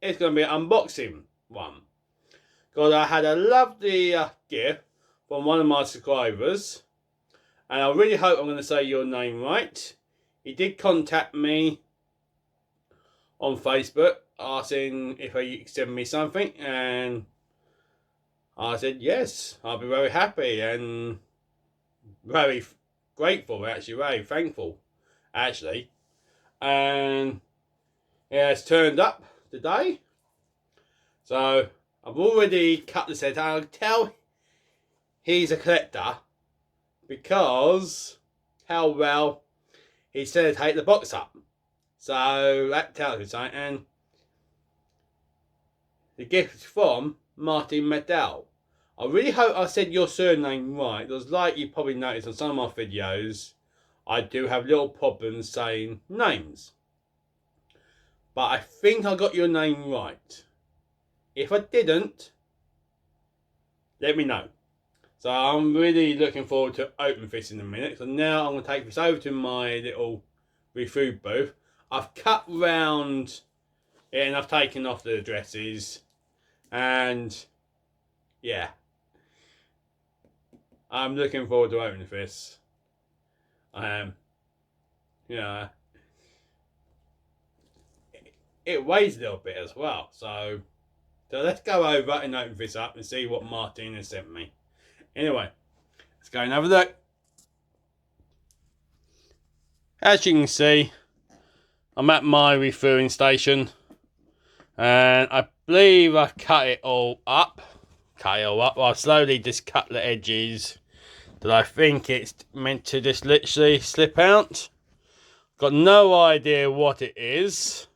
it's going to be an unboxing one. Because I had a lovely gift from one of my subscribers. And I really hope I'm going to say your name right. He did contact me on Facebook asking if he could send me something. And I said, yes, I'll be very happy and very grateful, actually, very thankful, actually. And it has turned up today. So I've already cut the set. I'll tell he's a collector because how well he said to take the box up. So that tells you something. And the gift is from Martin Medell. I really hope I said your surname right. Because like you probably noticed on some of my videos, I do have little problems saying names. But I think I got your name right. If I didn't, let me know. So I'm really looking forward to opening this in a minute. So now I'm going to take this over to my little food booth. I've cut round it and I've taken off the dresses. And yeah, I'm looking forward to opening this. I am. Yeah. It weighs a little bit as well. So let's go over and open this up and see what Martin has sent me. Anyway, let's go and have a look. As you can see, I'm at my refueling station. And I believe I cut it all up. I'll slowly just cut the edges. That I think it's meant to just literally slip out. Got no idea what it is.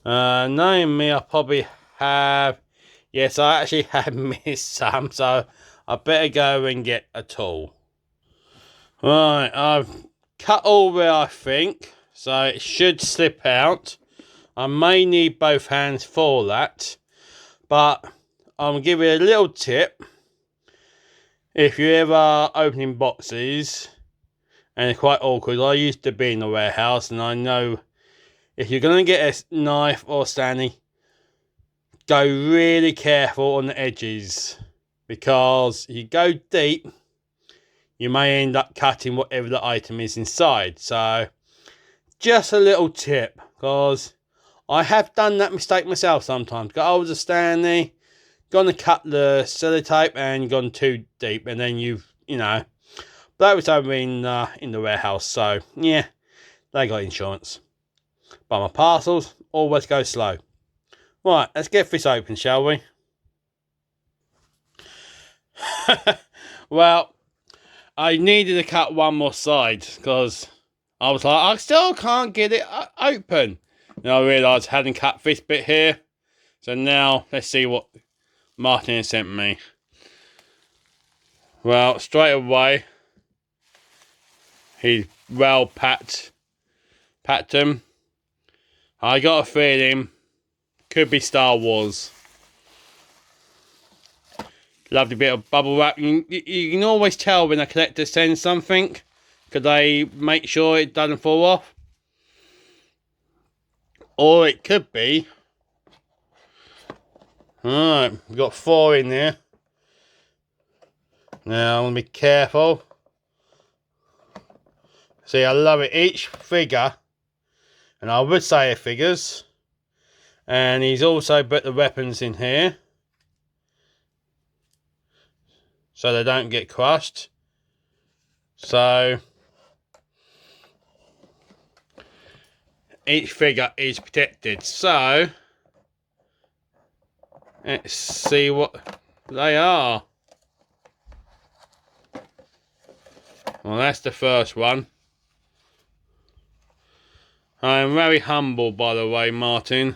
Knowing me, I probably have... Yes, I actually have missed some. So I better go and get a tool. Right, I've cut all where I think. So it should slip out. I may need both hands for that. But I'm going to give you a little tip. If you're ever opening boxes and it's quite awkward, I used to be in the warehouse and I know if you're going to get a knife or Stanley, go really careful on the edges because if you go deep, you may end up cutting whatever the item is inside. So just a little tip because I have done that mistake myself sometimes. Got hold of the Stanley, gone to cut the sellotape and gone too deep, and then you know, but that was over in the warehouse. So yeah, they got insurance. But my parcels always go slow. Right, let's get this open, shall we? Well, I needed to cut one more side because I was like, I still can't get it open. And I realised I hadn't cut this bit here. So now let's see what Martin has sent me. Well, straight away, he's well packed them. I got a feeling could be Star Wars. Lovely bit of bubble wrap. You can always tell when a collector sends something because they make sure it doesn't fall off. Or it could be. Alright, we've got 4 in there. Now, I'm going to be careful. See, I love it. Each figure, and I would say it figures, and he's also put the weapons in here so they don't get crushed. So each figure is protected. So let's see what they are. Well, that's the first one. I am very humble, by the way, Martin.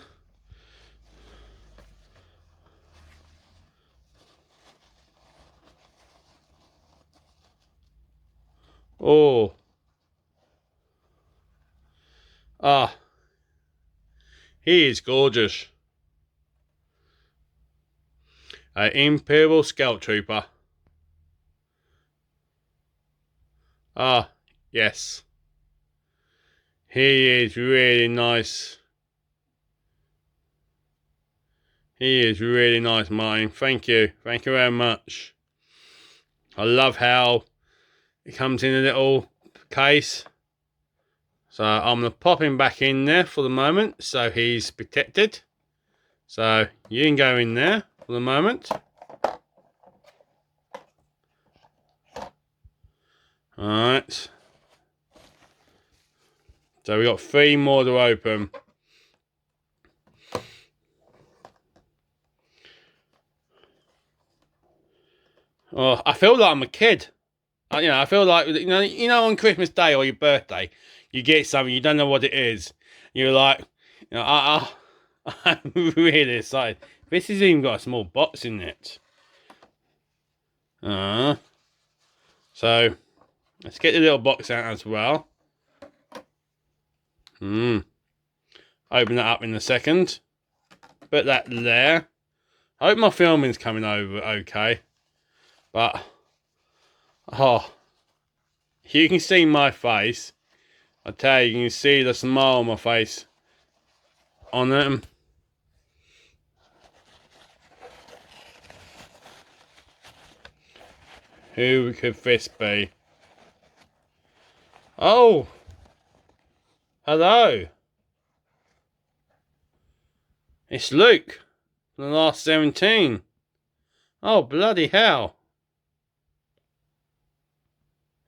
Oh. Ah. He is gorgeous. An Imperial Scout Trooper. Ah, yes. He is really nice. He is really nice, Martin. Thank you. Thank you very much. I love how it comes in a little case. So I'm going to pop him back in there for the moment so he's protected. So you can go in there for the moment. Alright. So we've got 3 more to open. Oh, I feel like I'm a kid. I feel like, on Christmas Day or your birthday, you get something, you don't know what it is. You're like, I'm really excited. This has even got a small box in it. So, let's get the little box out as well. Open that up in a second. Put that there. I hope my filming's coming over okay. But, you can see my face. I tell you, you can see the smile on my face on them. Who could this be? Oh! Hello! It's Luke from the last 17. Oh, bloody hell.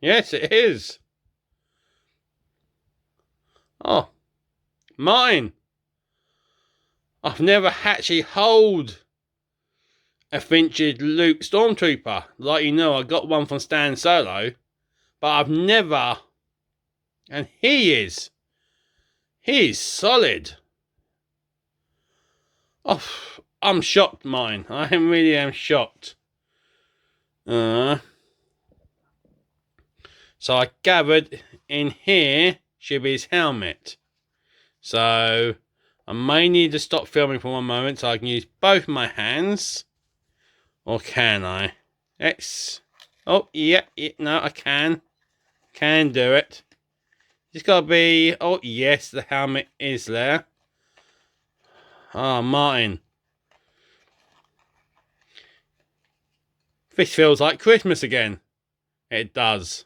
Yes, it is. Oh, mine. I've never actually held a featured Luke Stormtrooper. Like I got one from Stan Solo. But I've never... And he is solid. Oh, I'm shocked, mine. I really am shocked. So I gathered in here should be his helmet. So I may need to stop filming for one moment so I can use both my hands. Or can I? Oh, yeah, no, I can. Can do it. Just gotta be... Oh, yes, the helmet is there. Oh, Martin. This feels like Christmas again. It does.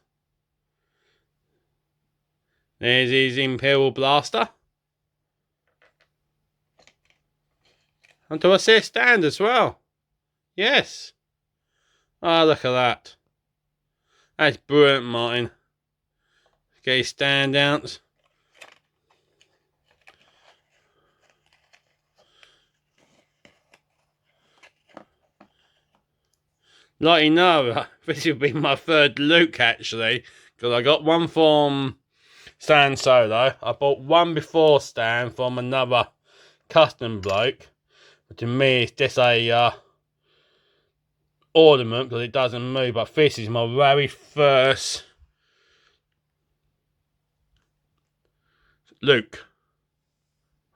There's his Imperial blaster. And do I see a stand as well? Yes. Oh, look at that. That's brilliant, Martin. Get his stand out. Like this will be my third Luke actually. Because I got one from Stan Solo. I bought one before Stan from another custom bloke. But to me, it's just a ornament because it doesn't move. But this is my very first Luke.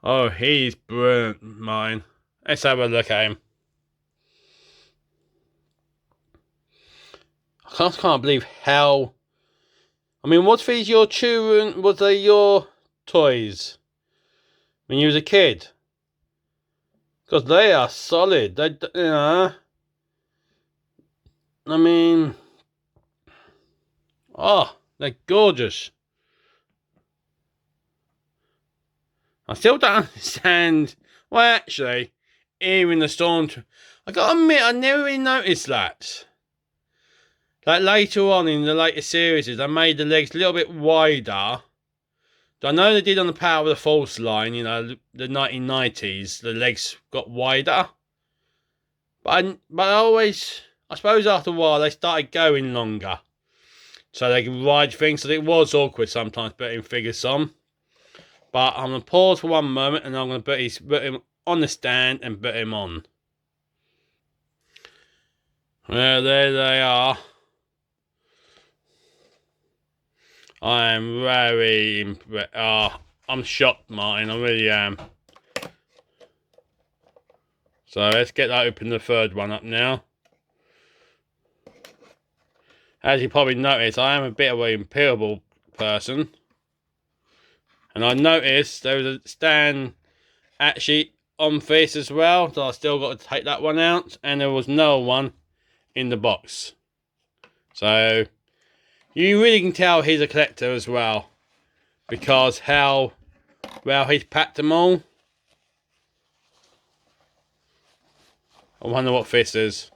Oh, he's brilliant, mine. Let's have a look at him. I just can't believe how... I mean, was these your children? Was they your toys when you was a kid? Because they are solid. I mean... Oh, they're gorgeous. I still don't understand... Well, actually, even the storm... I gotta admit, I never really noticed that. Like later on in the later series, they made the legs a little bit wider. I know they did on the Power of the Force line, the 1990s, the legs got wider. But I suppose after a while they started going longer. So they could ride things, so it was awkward sometimes putting figures on. But I'm going to pause for one moment and I'm going to put him on the stand and put him on. Well, there they are. I am very impressed. I'm shocked, Martin. I really am. So let's get that open the third one up now. As you probably noticed, I am a bit of an Imperial person. And I noticed there was a stand actually on this as well, so I still got to take that one out, and there was no one in the box. So you really can tell he's a collector as well, because how well he's packed them all. I wonder what this is.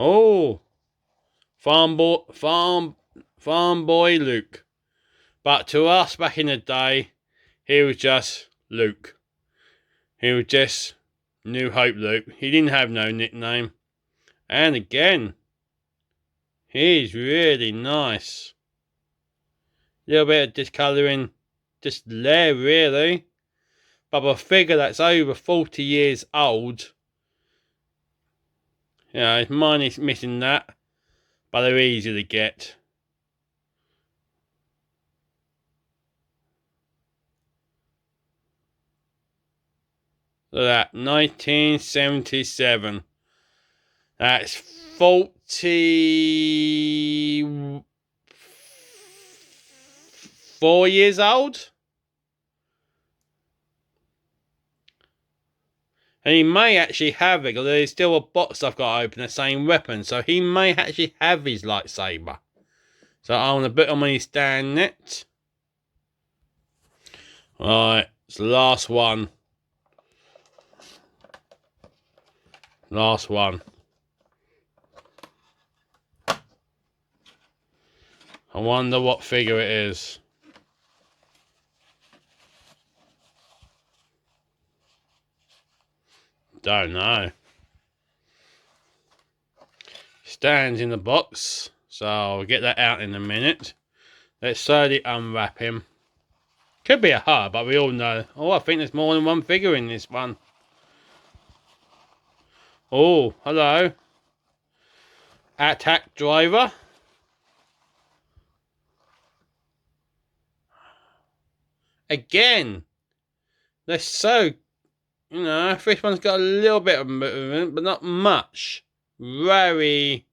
Oh, farm boy Luke. But to us back in the day, he was just Luke. He was just New Hope Luke. He didn't have no nickname. And again, he's really nice. Little bit of discolouring just there, really. But a figure that's over 40 years old, you know, mine is missing that, but they're easy to get. Look at that, 1977. That's 44 years old. And he may actually have it, because there's still a box I've got to open, the same weapon. So he may actually have his lightsaber. So I want to put him on his stand net. Right, it's the last one. Last one. I wonder what figure it is. Don't know. Stands in the box, so I'll get that out in a minute. Let's slowly unwrap him. Could be a her, but we all know. Oh, I think there's more than one figure in this one. Oh, hello. Attack driver. Again. They're so, you know, this one's got a little bit of movement, but not much. Very.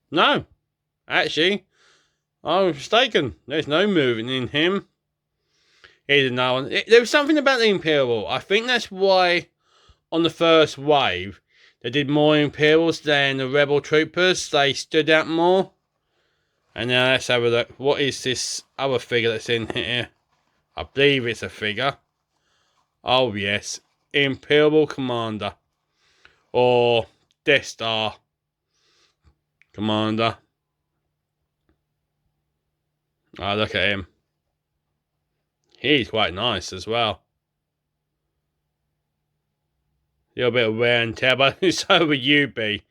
No. Actually, I was mistaken. There's no moving in him. Here's another one. There was something about the Imperial. I think that's why on the first wave they did more Imperials than the Rebel Troopers. They stood out more. And now let's have a look. What is this other figure that's in here? I believe it's a figure. Oh yes. Imperial Commander. Or Death Star Commander. Oh, look at him. He's quite nice as well. A little bit of wear and tear, but so would you be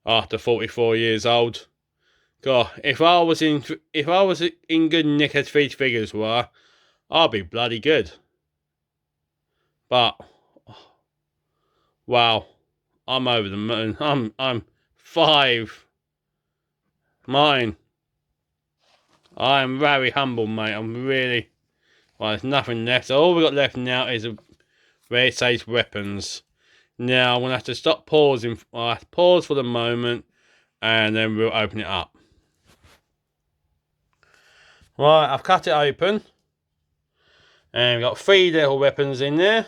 after 44 years old. God, if I was in good nick as these figures were, I'd be bloody good. But wow, I'm over the moon. I'm 5. Mine. I am very humble, mate. I'm really. Well, there's nothing left. So all we got left now is where it says weapons. Now I'm gonna have to stop pausing. I'll have to pause for the moment, and then we'll open it up. Right, I've cut it open, and we've got 3 little weapons in there: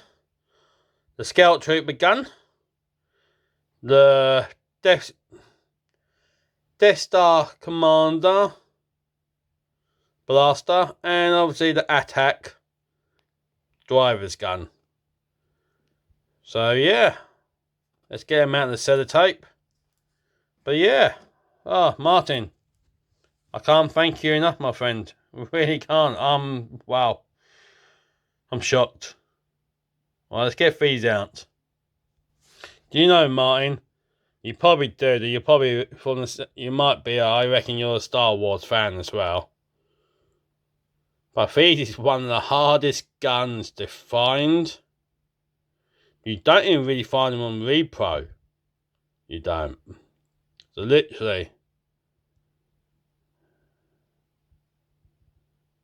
the Scout Trooper gun, the Death Star Commander blaster, and obviously the attack driver's gun. So yeah, let's get them out of the sellotape. But yeah, oh Martin, I can't thank you enough, my friend. I really can't. Wow, I'm shocked. Well, let's get these out. Do you know, Martin? You probably do. You probably you might be. I reckon you're a Star Wars fan as well. But these is one of the hardest guns to find. You don't even really find them on repro. You don't. So literally,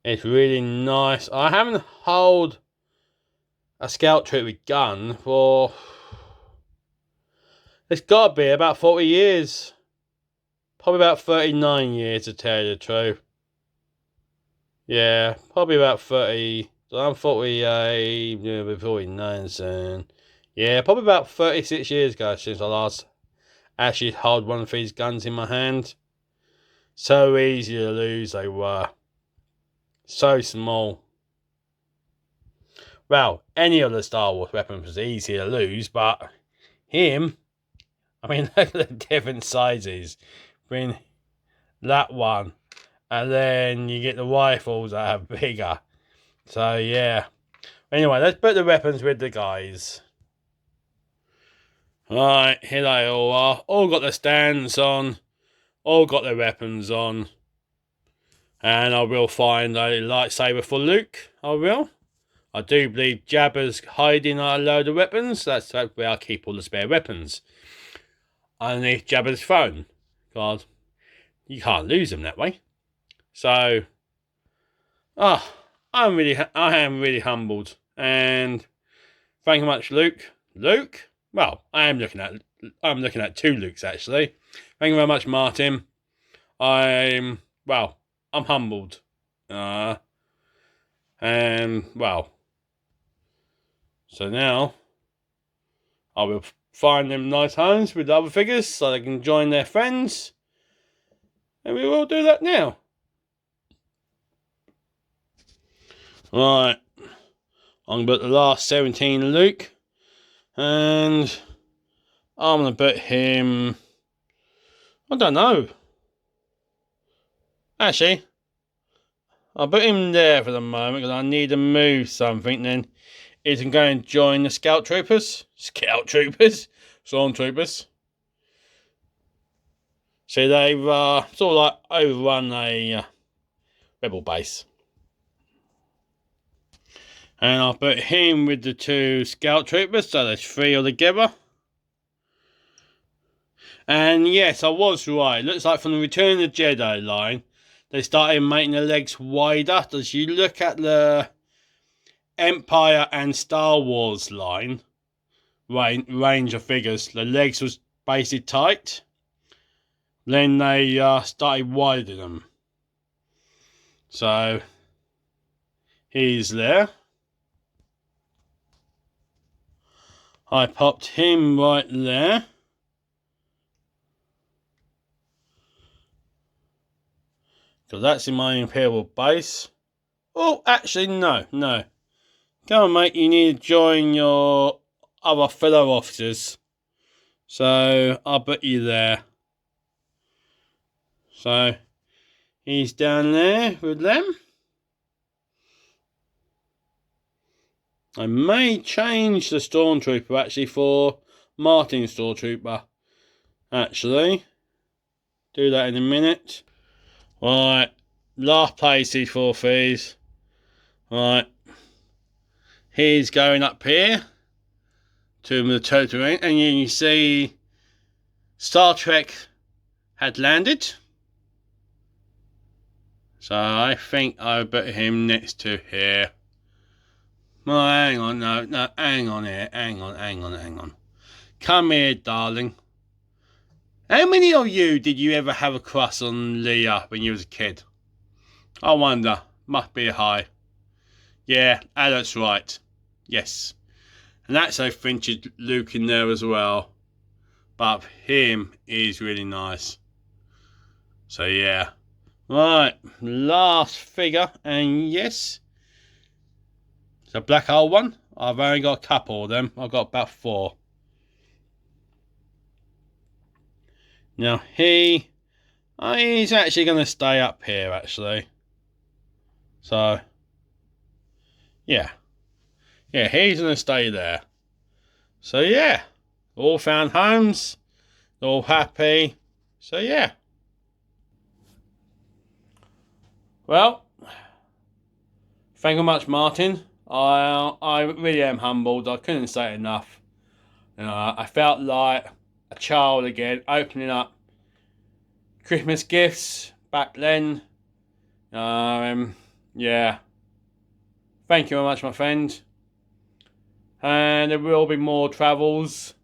it's really nice. I haven't held a Scout Trooper gun for It's got to be about 40 years. Probably about 39 years to tell you the truth. Yeah, probably about 30. So I'm 48, yeah, 49 soon. Yeah, probably about 36 years ago since I last actually held one of these guns in my hand. So easy to lose they were. So small. Well, any of the Star Wars weapons was easy to lose, but him, I mean, look at the different sizes. I mean, that one, and then you get the rifles that are bigger. So, yeah. Anyway, let's put the weapons with the guys. Right, here they all are. All got their stands on. All got their weapons on. And I will find a lightsaber for Luke. I will. I do believe Jabba's hiding a load of weapons. That's where I keep all the spare weapons. Underneath Jabba's throne. God, you can't lose them that way. So, I am really humbled. And thank you much, Luke. Luke? Well, I'm looking at two Lukes actually. Thank you very much, Martin. I'm humbled. And well, so now I will find them nice homes with the other figures so they can join their friends. And we will do that now. Right. I'm going to put the last 17 Luke. And I'm going to put him... I don't know. Actually, I'll put him there for the moment because I need to move something. Then he can go and join the Scout Troopers. Stormtroopers. See, they've sort of like overrun a rebel base. And I'll put him with the two Scout Troopers, so there's 3 altogether. And yes, I was right. Looks like from the Return of the Jedi line, they started making the legs wider. As you look at the Empire and Star Wars line, range of figures, the legs was basically tight. Then they started widening them. So, he's there. I popped him right there. Because that's in my Imperial base. Oh, actually, no. Come on, mate, you need to join your other fellow officers. So, I'll put you there. So, he's down there with them. I may change the Stormtrooper, actually, for Martin Stormtrooper. Actually. Do that in a minute. Right. Last place these 4 fees. Right. He's going up here to the total ring, and you see Star Trek had landed. So I think I'll put him next to here. Oh, hang on, no, hang on here, hang on. Come here, darling. How many of you did you ever have a crush on Leia when you was a kid? I wonder. Must be high. Yeah, that's right. Yes. And that's a featured Luke in there as well. But him is really nice. So yeah. Right, last figure, and yes, it's a black hole one. I've only got a couple of them. I've got about 4. Now he's actually going to stay up here actually. So yeah, he's going to stay there. So yeah, all found homes, all happy. So yeah. Well, thank you much, Martin. I really am humbled. I couldn't say it enough. I felt like a child again, opening up Christmas gifts back then. Yeah. Thank you very much, my friend. And there will be more travels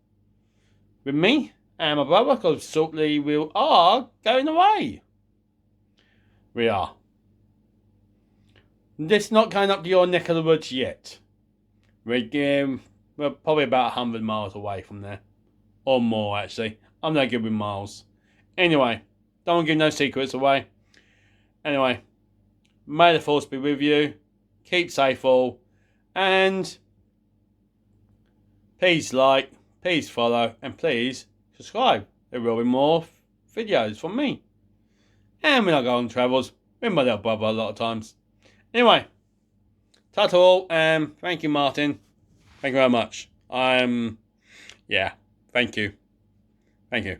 with me and my brother, because shortly we are going away. We are. This not going up to your neck of the woods yet. We're probably about 100 miles away from there. Or more, actually. I'm no good with miles. Anyway, don't give no secrets away. Anyway, may the force be with you. Keep safe all. And please like, please follow, and please subscribe. There will be more videos from me. And when I go on travels with my little brother a lot of times. Anyway, ta-ta all, and thank you, Martin. Thank you very much. Yeah, thank you. Thank you.